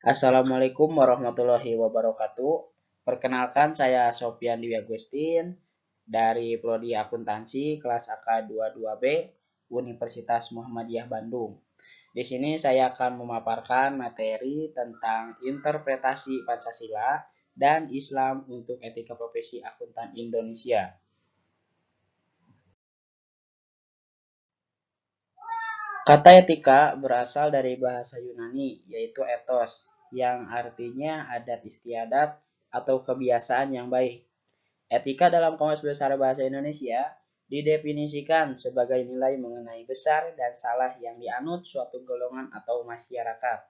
Assalamualaikum warahmatullahi wabarakatuh. Perkenalkan, saya Sofyan Dwi Agustin dari Prodi Akuntansi kelas AK22B Universitas Muhammadiyah Bandung. Di sini saya akan memaparkan materi tentang interpretasi Pancasila dan Islam untuk etika profesi akuntan Indonesia. Kata etika berasal dari bahasa Yunani, yaitu ethos, yang artinya adat istiadat atau kebiasaan yang baik. Etika dalam Kamus Besar Bahasa Indonesia didefinisikan sebagai nilai mengenai besar dan salah yang dianut suatu golongan atau masyarakat.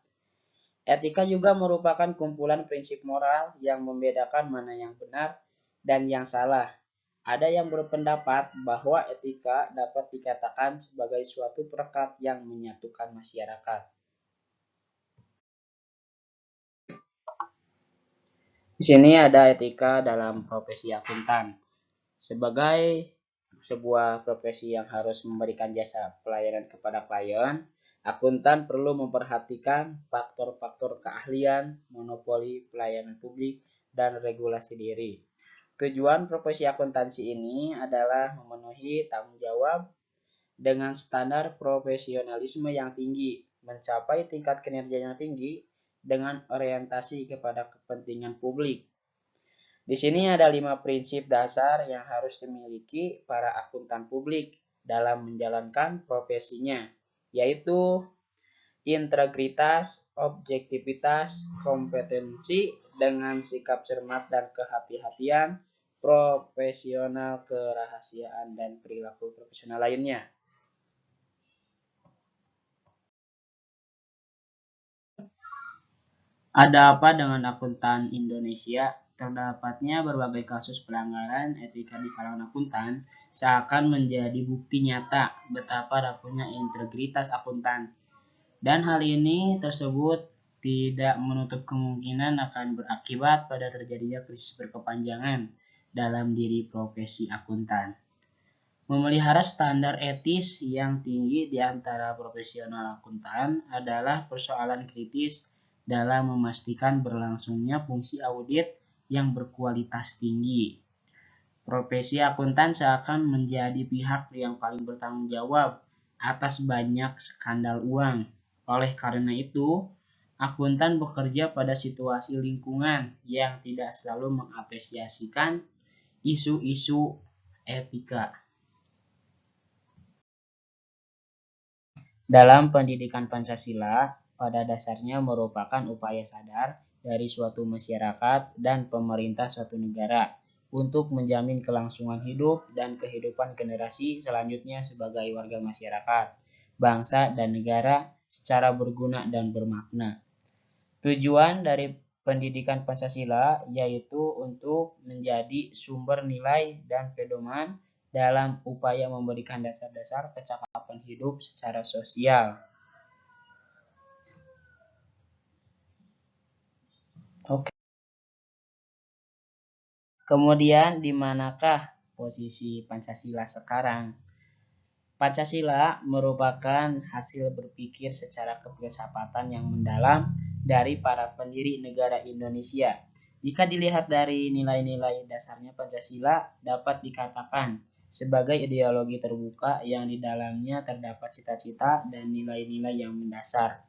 Etika juga merupakan kumpulan prinsip moral yang membedakan mana yang benar dan yang salah. Ada yang berpendapat bahwa etika dapat dikatakan sebagai suatu perekat yang menyatukan masyarakat. Di sini ada etika dalam profesi akuntan. Sebagai sebuah profesi yang harus memberikan jasa pelayanan kepada klien, akuntan perlu memperhatikan faktor-faktor keahlian, monopoli pelayanan publik, dan regulasi diri. Tujuan profesi akuntansi ini adalah memenuhi tanggung jawab dengan standar profesionalisme yang tinggi, mencapai tingkat kinerja yang tinggi dengan orientasi kepada kepentingan publik. Di sini ada 5 prinsip dasar yang harus dimiliki para akuntan publik dalam menjalankan profesinya, yaitu integritas, objektivitas, kompetensi dengan sikap cermat dan kehati-hatian, profesional, kerahasiaan, dan perilaku profesional lainnya. Ada apa dengan akuntan Indonesia? Terdapatnya berbagai kasus pelanggaran etika di kalangan akuntan seakan menjadi bukti nyata betapa rapuhnya integritas akuntan. Dan hal ini tersebut tidak menutup kemungkinan akan berakibat pada terjadinya krisis berkepanjangan dalam diri profesi akuntan. Memelihara standar etis yang tinggi di antara profesional akuntan adalah persoalan kritis dalam memastikan berlangsungnya fungsi audit yang berkualitas tinggi. Profesi akuntan seakan menjadi pihak yang paling bertanggung jawab atas banyak skandal uang. Oleh karena itu, akuntan bekerja pada situasi lingkungan yang tidak selalu mengapresiasikan isu-isu etika. Dalam pendidikan Pancasila, pada dasarnya merupakan upaya sadar dari suatu masyarakat dan pemerintah suatu negara untuk menjamin kelangsungan hidup dan kehidupan generasi selanjutnya sebagai warga masyarakat, bangsa, dan negara secara berguna dan bermakna. Tujuan dari pendidikan Pancasila yaitu untuk menjadi sumber nilai dan pedoman dalam upaya memberikan dasar-dasar kecakapan hidup secara sosial. Oke. Kemudian di manakah posisi Pancasila sekarang? Pancasila merupakan hasil berpikir secara kefilsafatan yang mendalam dari para pendiri negara Indonesia. Jika dilihat dari nilai-nilai dasarnya, Pancasila dapat dikatakan sebagai ideologi terbuka yang di dalamnya terdapat cita-cita dan nilai-nilai yang mendasar,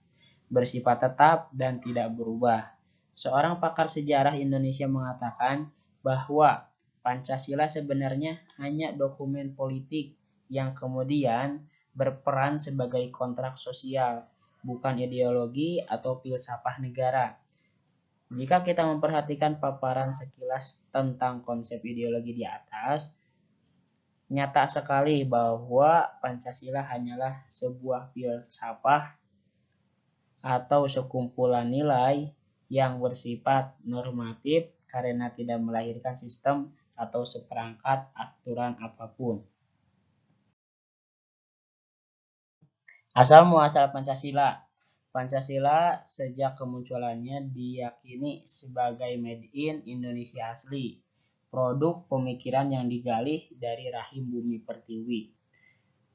bersifat tetap dan tidak berubah. Seorang pakar sejarah Indonesia mengatakan bahwa Pancasila sebenarnya hanya dokumen politik yang kemudian berperan sebagai kontrak sosial, bukan ideologi atau filsafat negara. Jika kita memperhatikan paparan sekilas tentang konsep ideologi di atas, nyata sekali bahwa Pancasila hanyalah sebuah filsafat atau sekumpulan nilai yang bersifat normatif karena tidak melahirkan sistem atau seperangkat aturan apapun. Asal muasal Pancasila. Pancasila sejak kemunculannya diyakini sebagai made in Indonesia asli, produk pemikiran yang digali dari rahim bumi pertiwi.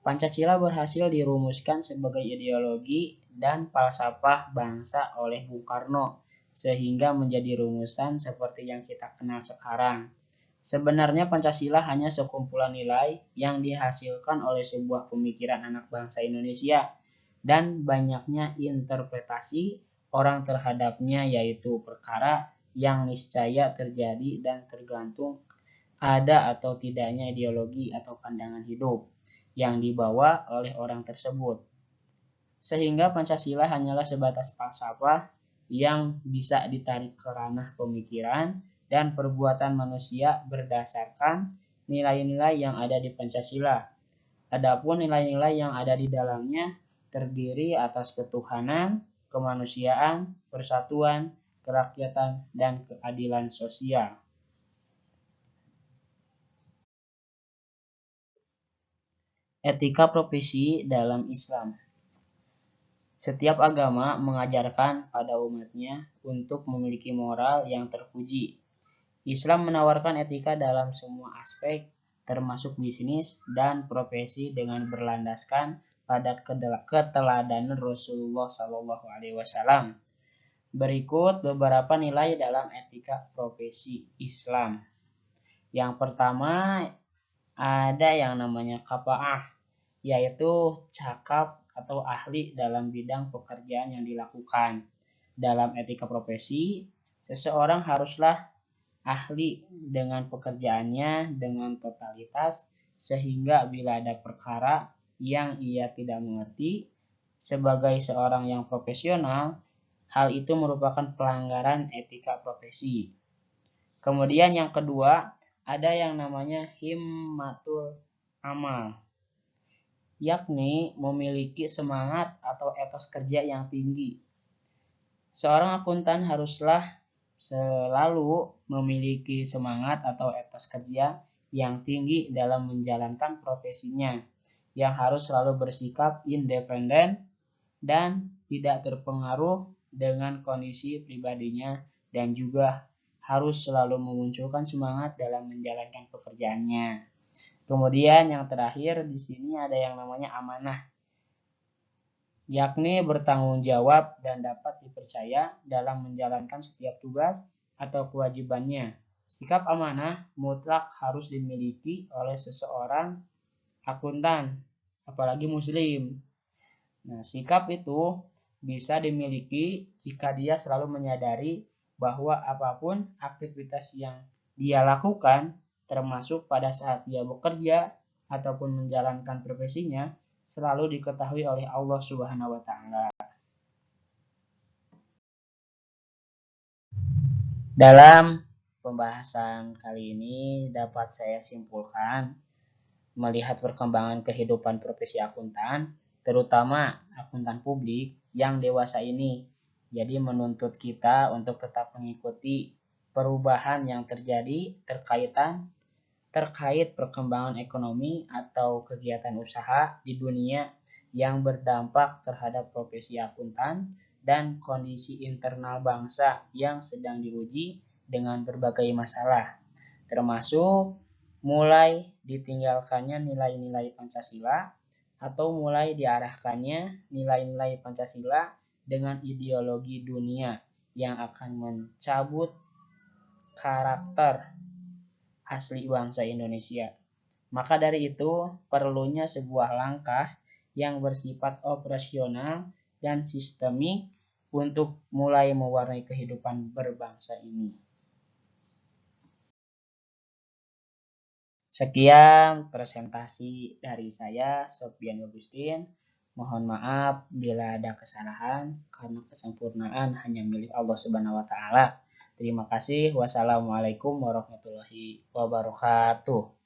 Pancasila berhasil dirumuskan sebagai ideologi dan falsafah bangsa oleh Bung Karno, sehingga menjadi rumusan seperti yang kita kenal sekarang. Sebenarnya Pancasila hanya sekumpulan nilai yang dihasilkan oleh sebuah pemikiran anak bangsa Indonesia dan banyaknya interpretasi orang terhadapnya, yaitu perkara yang niscaya terjadi dan tergantung ada atau tidaknya ideologi atau pandangan hidup yang dibawa oleh orang tersebut. Sehingga Pancasila hanyalah sebatas falsafah yang bisa ditarik ke ranah pemikiran dan perbuatan manusia berdasarkan nilai-nilai yang ada di Pancasila. Adapun nilai-nilai yang ada di dalamnya terdiri atas ketuhanan, kemanusiaan, persatuan, kerakyatan, dan keadilan sosial. Etika profesi dalam Islam. Setiap agama mengajarkan pada umatnya untuk memiliki moral yang terpuji. Islam menawarkan etika dalam semua aspek, termasuk bisnis dan profesi dengan berlandaskan pada keteladanan Rasulullah SAW. Berikut beberapa nilai dalam etika profesi Islam. Yang pertama ada yang namanya kafaah, yaitu cakap atau ahli dalam bidang pekerjaan yang dilakukan. Dalam etika profesi, seseorang haruslah ahli dengan pekerjaannya dengan totalitas, sehingga bila ada perkara yang ia tidak mengerti, sebagai seorang yang profesional, hal itu merupakan pelanggaran etika profesi. Kemudian yang kedua, ada yang namanya himmatul amal, yakni memiliki semangat atau etos kerja yang tinggi. Seorang akuntan haruslah selalu memiliki semangat atau etos kerja yang tinggi dalam menjalankan profesinya, yang harus selalu bersikap independen dan tidak terpengaruh dengan kondisi pribadinya, dan juga harus selalu memunculkan semangat dalam menjalankan pekerjaannya. Kemudian yang terakhir di sini ada yang namanya amanah, yakni bertanggung jawab dan dapat dipercaya dalam menjalankan setiap tugas atau kewajibannya. Sikap amanah mutlak harus dimiliki oleh seseorang akuntan, apalagi muslim. Nah, sikap itu bisa dimiliki jika dia selalu menyadari bahwa apapun aktivitas yang dia lakukan, termasuk pada saat dia bekerja ataupun menjalankan profesinya, selalu diketahui oleh Allah Subhanahu wa taala. Dalam pembahasan kali ini dapat saya simpulkan, melihat perkembangan kehidupan profesi akuntan, terutama akuntan publik yang dewasa ini, jadi menuntut kita untuk tetap mengikuti perubahan yang terjadi terkait perkembangan ekonomi atau kegiatan usaha di dunia yang berdampak terhadap profesi akuntan dan kondisi internal bangsa yang sedang diuji dengan berbagai masalah, termasuk mulai ditinggalkannya nilai-nilai Pancasila atau mulai diarahkannya nilai-nilai Pancasila dengan ideologi dunia yang akan mencabut karakter asli bangsa Indonesia. Maka dari itu, perlunya sebuah langkah yang bersifat operasional dan sistemik untuk mulai mewarnai kehidupan berbangsa ini. Sekian presentasi dari saya, Sofyan Agustin. Mohon maaf bila ada kesalahan, karena kesempurnaan hanya milik Allah Subhanahu wa taala. Terima kasih. Wassalamualaikum warahmatullahi wabarakatuh.